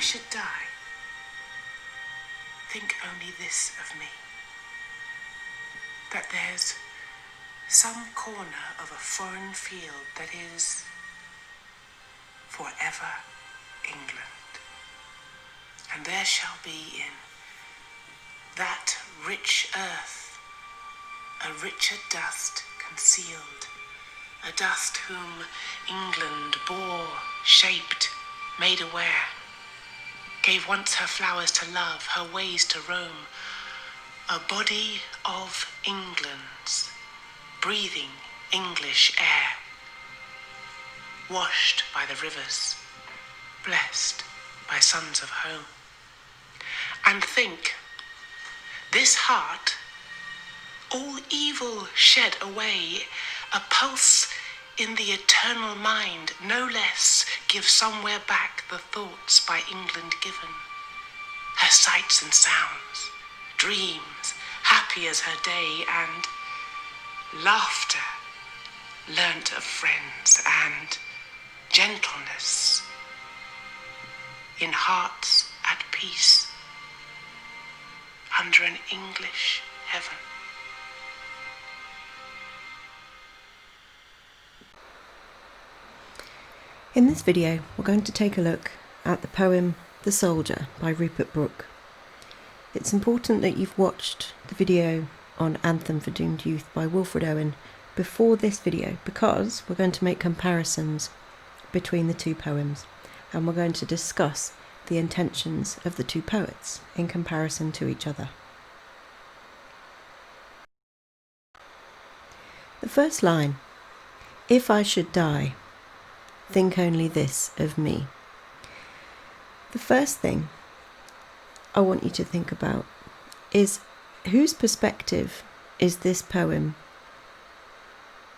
should die, think only this of me, that there's some corner of a foreign field that is forever England, and there shall be in that rich earth a richer dust concealed, a dust whom England bore, shaped, made aware, gave once her flowers to love, her ways to roam, a body of England's, breathing English air, washed by the rivers, blessed by sons of home. And think, this heart, all evil shed away, a pulse in the eternal mind, no less, give somewhere back the thoughts by England given, her sights and sounds, dreams, happy as her day, and laughter learnt of friends, and gentleness in hearts at peace under an English heaven. In this video, we're going to take a look at the poem The Soldier by Rupert Brooke. It's important that you've watched the video on Anthem for Doomed Youth by Wilfred Owen before this video, because we're going to make comparisons between the two poems, and we're going to discuss the intentions of the two poets in comparison to each other. The first line, "If I should die, think only this of me." The first thing I want you to think about is, whose perspective is this poem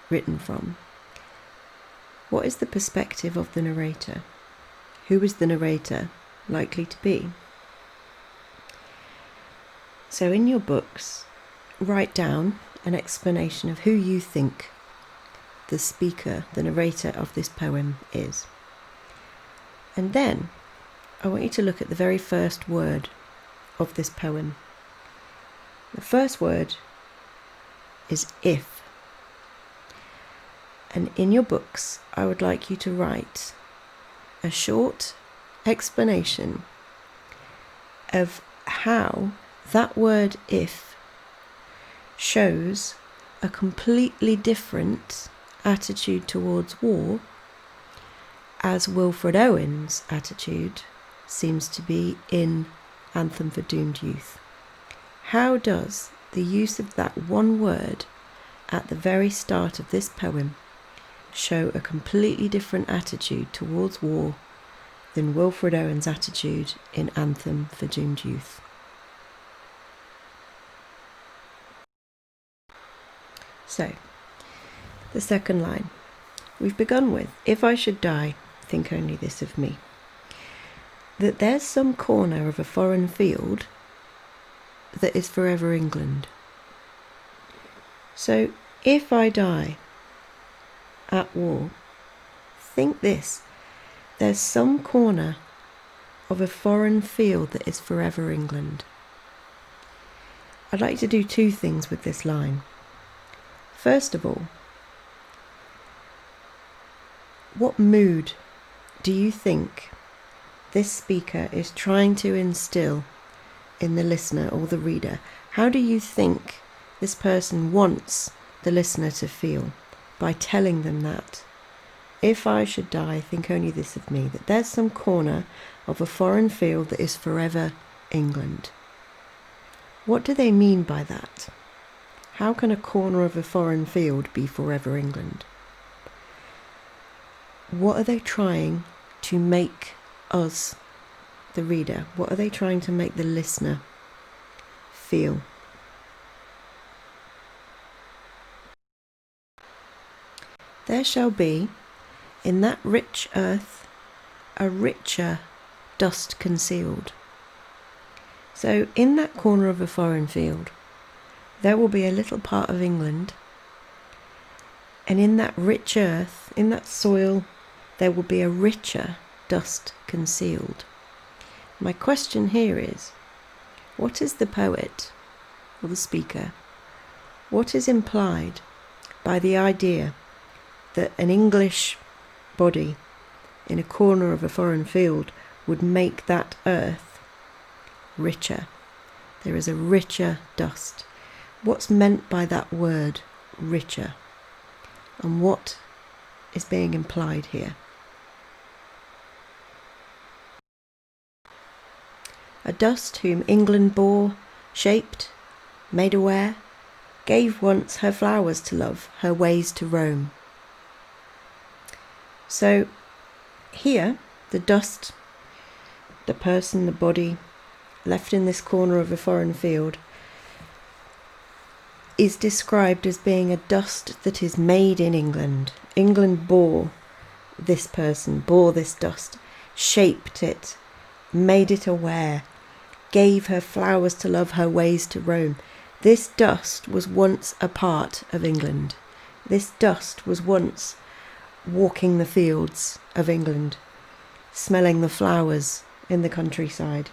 written from? What is the perspective of the narrator? Who is the narrator likely to be? So in your books, write down an explanation of who you think the speaker, the narrator of this poem is. And then I want you to look at the very first word of this poem. The first word is if. And in your books, I would like you to write a short explanation of how that word if shows a completely different attitude towards war, as Wilfred Owen's attitude seems to be in Anthem for Doomed Youth. How does the use of that one word at the very start of this poem show a completely different attitude towards war than Wilfred Owen's attitude in Anthem for Doomed Youth? So, the second line, we've begun with, "If I should die, think only this of me." That there's some corner of a foreign field that is forever England. So, if I die at war, think this, there's some corner of a foreign field that is forever England. I'd like to do two things with this line. First of all, what mood do you think this speaker is trying to instill in the listener or the reader? How do you think this person wants the listener to feel by telling them that? If I should die, think only this of me, that there's some corner of a foreign field that is forever England. What do they mean by that? How can a corner of a foreign field be forever England? What are they trying to make us, the reader, what are they trying to make the listener feel? There shall be in that rich earth a richer dust concealed. So in that corner of a foreign field, there will be a little part of England, and in that rich earth, in that soil, there will be a richer dust concealed. My question here is, what is the poet, or the speaker, what is implied by the idea that an English body in a corner of a foreign field would make that earth richer? There is a richer dust. What's meant by that word, richer? And what is being implied here? A dust whom England bore, shaped, made aware, gave once her flowers to love, her ways to roam. So here, the dust, the person, the body, left in this corner of a foreign field, is described as being a dust that is made in England. England bore this person, bore this dust, shaped it, made it aware, gave her flowers to love, her ways to roam. This dust was once a part of England. This dust was once walking the fields of England, smelling the flowers in the countryside,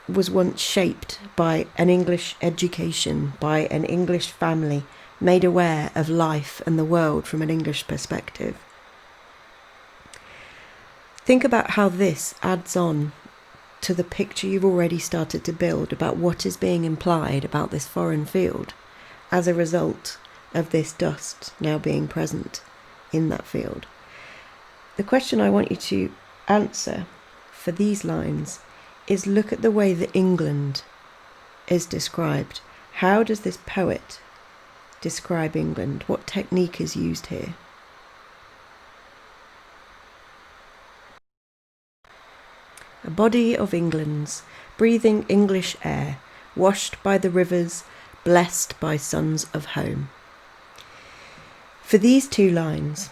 was once shaped by an English education, by an English family, made aware of life and the world from an English perspective. Think about how this adds on to the picture you've already started to build about what is being implied about this foreign field as a result of this dust now being present in that field. The question I want you to answer for these lines is, look at the way that England is described. How does this poet describe England? What technique is used here? A body of England's, breathing English air, washed by the rivers, blessed by sons of home. For these two lines,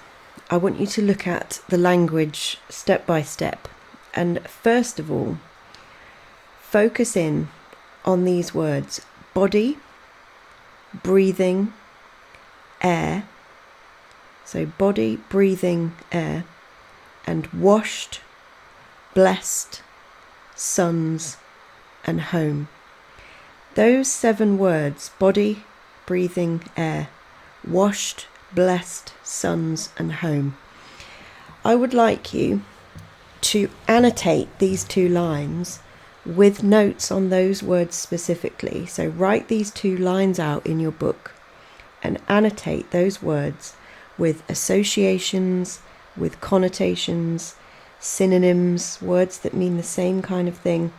I want you to look at the language step by step, and first of all, focus in on these words: body, breathing, air. So body, breathing, air, and washed, blessed, sons, and home. Those 7 words, body, breathing, air, washed, blessed, sons, and home. I would like you to annotate these 2 lines with notes on those words specifically. So write these 2 lines out in your book and annotate those words with associations, with connotations, synonyms, words that mean the same kind of thing.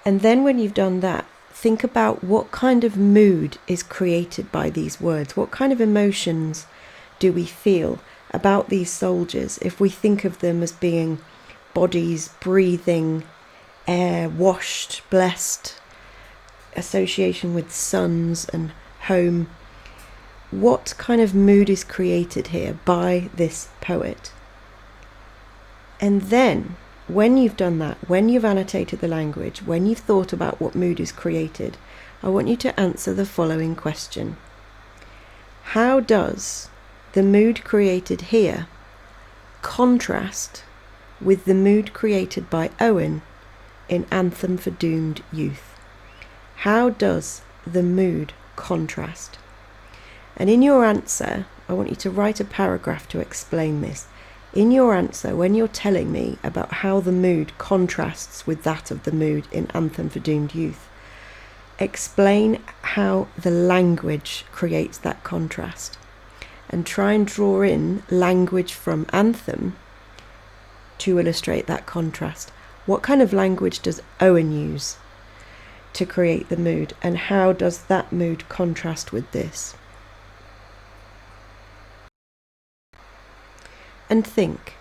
And then when you've done that, think about what kind of mood is created by these words. What kind of emotions do we feel about these soldiers if we think of them as being bodies, breathing, air, washed, blessed, association with sons and home? What kind of mood is created here by this poet? And then, when you've done that, when you've annotated the language, when you've thought about what mood is created, I want you to answer the following question. How does the mood created here contrast with the mood created by Owen in Anthem for Doomed Youth? How does the mood contrast? And in your answer, I want you to write a paragraph to explain this. In your answer, when you're telling me about how the mood contrasts with that of the mood in Anthem for Doomed Youth, explain how the language creates that contrast, and try and draw in language from Anthem to illustrate that contrast. What kind of language does Owen use to create the mood, and how does that mood contrast with this? And think,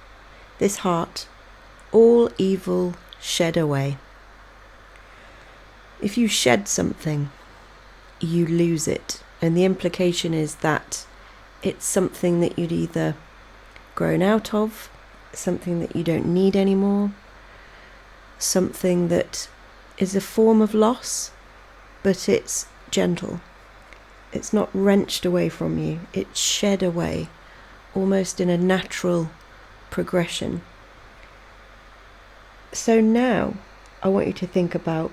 this heart, all evil shed away. If you shed something, you lose it. And the implication is that it's something that you'd either grown out of, something that you don't need anymore, something that is a form of loss, but it's gentle. It's not wrenched away from you, it's shed away, almost in a natural progression. So now I want you to think about,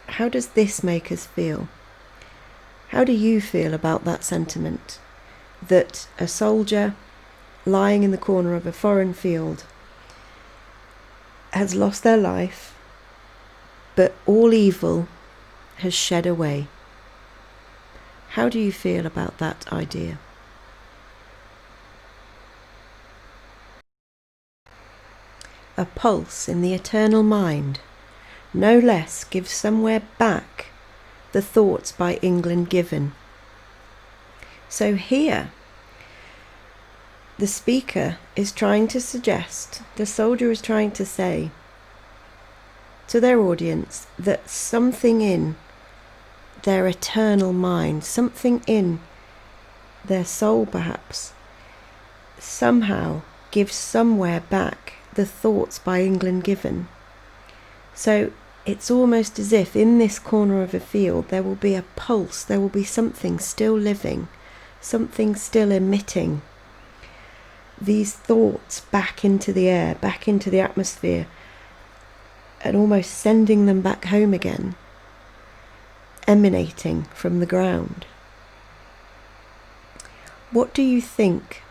how does this make us feel? How do you feel about that sentiment? That a soldier lying in the corner of a foreign field has lost their life, but all evil has shed away. How do you feel about that idea? A pulse in the eternal mind, no less, gives somewhere back the thoughts by England given. So here, the speaker is trying to suggest, the soldier is trying to say to their audience that something in their eternal mind, something in their soul perhaps, somehow gives somewhere back the thoughts by England given. So it's almost as if in this corner of a field there will be a pulse, there will be something still living, something still emitting these thoughts back into the air, back into the atmosphere, and almost sending them back home again, emanating from the ground. What do you think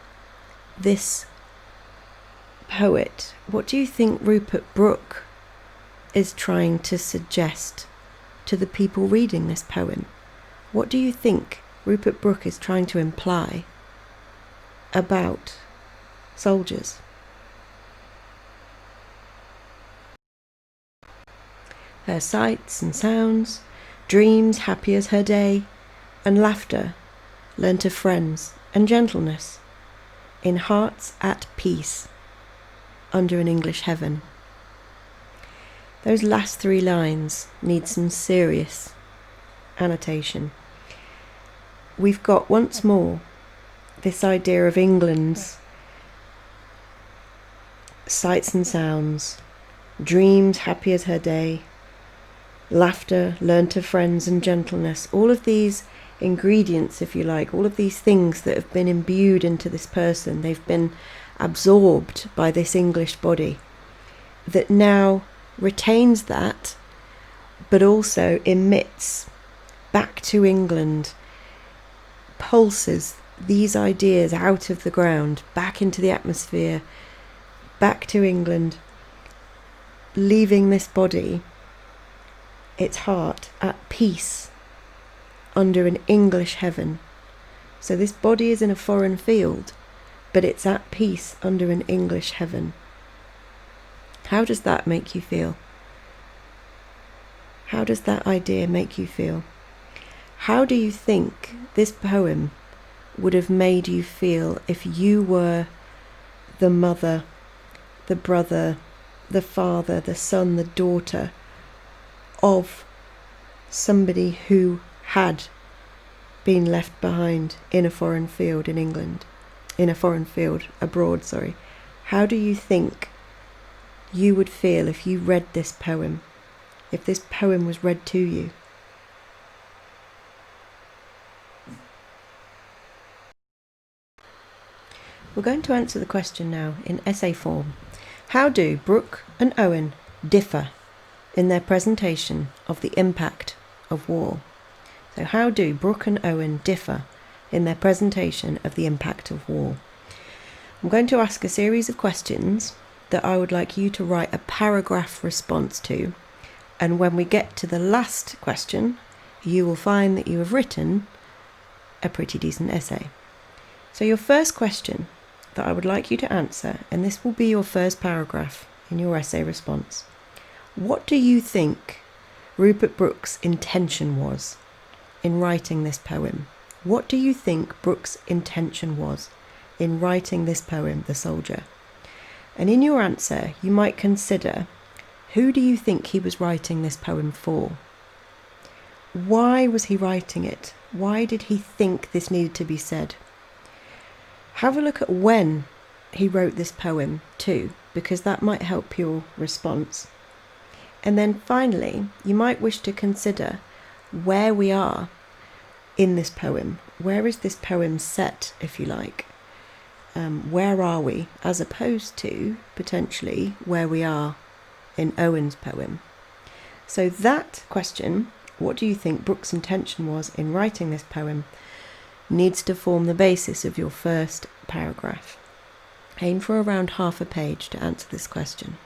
this poet, what do you think Rupert Brooke is trying to suggest to the people reading this poem? What do you think Rupert Brooke is trying to imply about soldiers? Her sights and sounds, dreams happy as her day, and laughter learnt of friends and gentleness, in hearts at peace under an English heaven. Those last 3 lines need some serious annotation. We've got once more this idea of England's sights and sounds, dreams happy as her day, laughter learnt of friends and gentleness, all of these ingredients, if you like, all of these things that have been imbued into this person, they've been absorbed by this English body that now retains that, but also emits back to England, pulses these ideas out of the ground, back into the atmosphere, back to England, leaving this body, its heart, at peace under an English heaven. So this body is in a foreign field, but it's at peace under an English heaven. How does that make you feel? How does that idea make you feel? How do you think this poem would have made you feel if you were the mother, the brother, the father, the son, the daughter of somebody who had been left behind in a foreign field in England, in a foreign field abroad, sorry? How do you think you would feel if you read this poem, if this poem was read to you? We're going to answer the question now in essay form. How do Brooke and Owen differ in their presentation of the impact of war? So how do Brooke and Owen differ in their presentation of the impact of war? I'm going to ask a series of questions that I would like you to write a paragraph response to, and when we get to the last question, you will find that you have written a pretty decent essay. So your first question that I would like you to answer, and this will be your first paragraph in your essay response: what do you think Rupert Brooke's intention was in writing this poem? What do you think Brooke's intention was in writing this poem, The Soldier? And in your answer, you might consider, who do you think he was writing this poem for? Why was he writing it? Why did he think this needed to be said? Have a look at when he wrote this poem too, because that might help your response. And then finally, you might wish to consider where we are in this poem. Where is this poem set, if you like? Where are we, as opposed to, potentially, where we are in Owen's poem. So that question, what do you think Brooke's intention was in writing this poem, needs to form the basis of your first paragraph. Aim for around half a page to answer this question.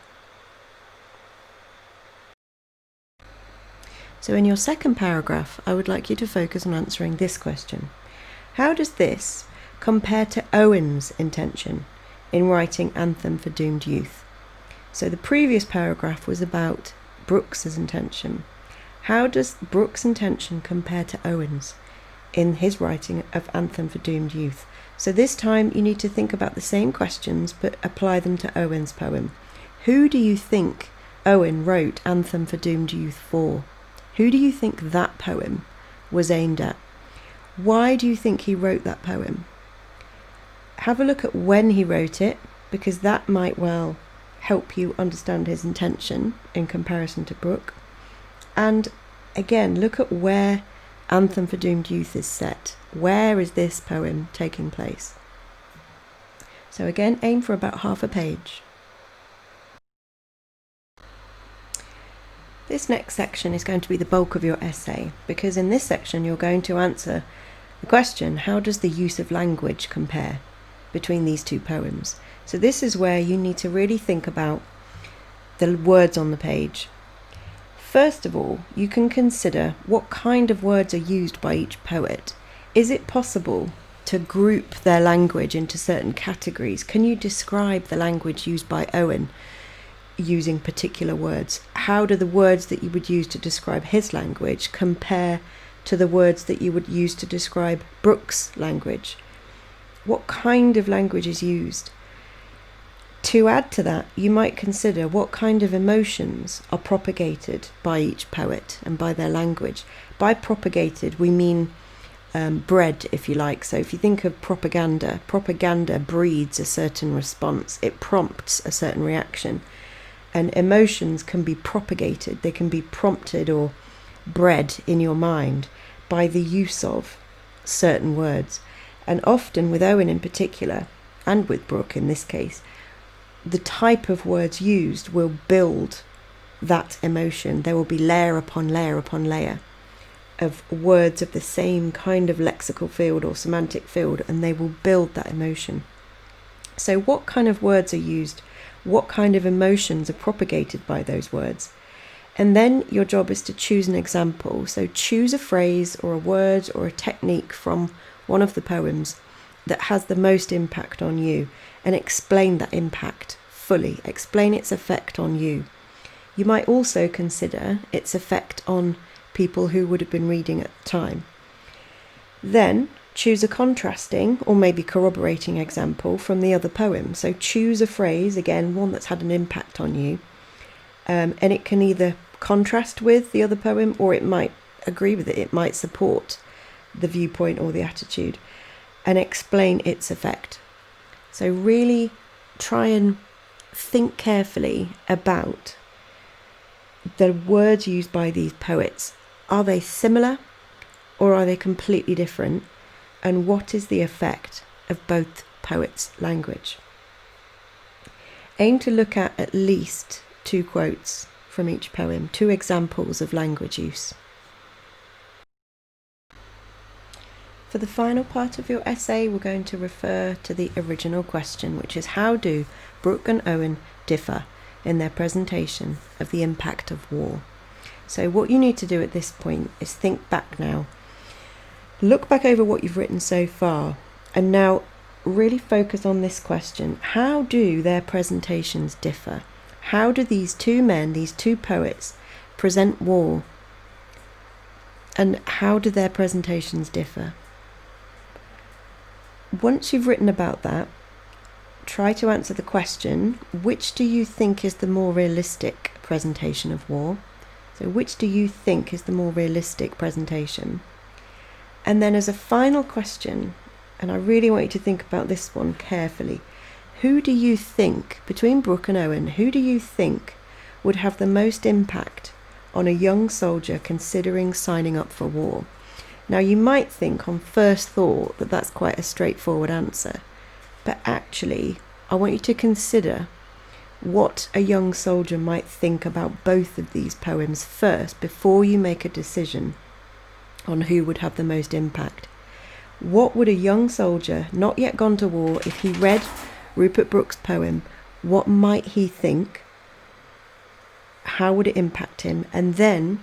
So in your second paragraph, I would like you to focus on answering this question. How does this compare to Owen's intention in writing Anthem for Doomed Youth? So the previous paragraph was about Brooke's intention. How does Brooke's intention compare to Owen's in his writing of Anthem for Doomed Youth? So this time you need to think about the same questions but apply them to Owen's poem. Who do you think Owen wrote Anthem for Doomed Youth for? Who do you think that poem was aimed at? Why do you think he wrote that poem? Have a look at when he wrote it, because that might well help you understand his intention in comparison to Brooke. And again, look at where Anthem for Doomed Youth is set. Where is this poem taking place? So again, aim for about half a page. This next section is going to be the bulk of your essay, because in this section you're going to answer the question, how does the use of language compare between these two poems? So this is where you need to really think about the words on the page. First of all, you can consider what kind of words are used by each poet. Is it possible to group their language into certain categories? Can you describe the language used by Owen using particular words? How do the words that you would use to describe his language compare to the words that you would use to describe Brooke's language? What kind of language is used? To add to that, you might consider what kind of emotions are propagated by each poet and by their language. By propagated, we mean bred, if you like. So if you think of propaganda, propaganda breeds a certain response. It prompts a certain reaction. And emotions can be propagated. They can be prompted or bred in your mind by the use of certain words. And often with Owen in particular, and with Brooke in this case, the type of words used will build that emotion. There will be layer upon layer upon layer of words of the same kind of lexical field or semantic field, and they will build that emotion. So what kind of words are used? What kind of emotions are propagated by those words? And then your job is to choose an example. So choose a phrase or a word or a technique from one of the poems that has the most impact on you, and explain that impact fully. Explain its effect on you. You might also consider its effect on people who would have been reading at the time. Then choose a contrasting or maybe corroborating example from the other poem. So choose a phrase, again, one that's had an impact on you, and it can either contrast with the other poem or it might agree with it. It might support the viewpoint or the attitude, and explain its effect. So really try and think carefully about the words used by these poets. Are they similar or are they completely different? And what is the effect of both poets' language? Aim to look at least 2 quotes from each poem, 2 examples of language use. For the final part of your essay, we're going to refer to the original question, which is how do Brooke and Owen differ in their presentation of the impact of war? So what you need to do at this point is think back now. Look back over what you've written so far, and now really focus on this question. How do their presentations differ? How do these 2 men, these 2 poets, present war? And how do their presentations differ? Once you've written about that, try to answer the question, which do you think is the more realistic presentation of war? So which do you think is the more realistic presentation? And then as a final question, and I really want you to think about this one carefully, who do you think, between Brooke and Owen, who do you think would have the most impact on a young soldier considering signing up for war? Now you might think on first thought that that's quite a straightforward answer, but actually I want you to consider what a young soldier might think about both of these poems first before you make a decision on who would have the most impact. What would a young soldier, not yet gone to war, if he read Rupert Brooke's poem, what might he think? How would it impact him? And then,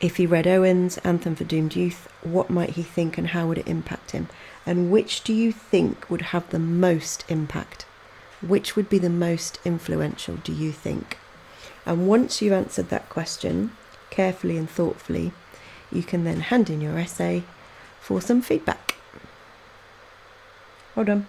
if he read Owen's Anthem for Doomed Youth, what might he think and how would it impact him? And which do you think would have the most impact? Which would be the most influential, do you think? And once you've answered that question, carefully and thoughtfully, you can then hand in your essay for some feedback. Well done.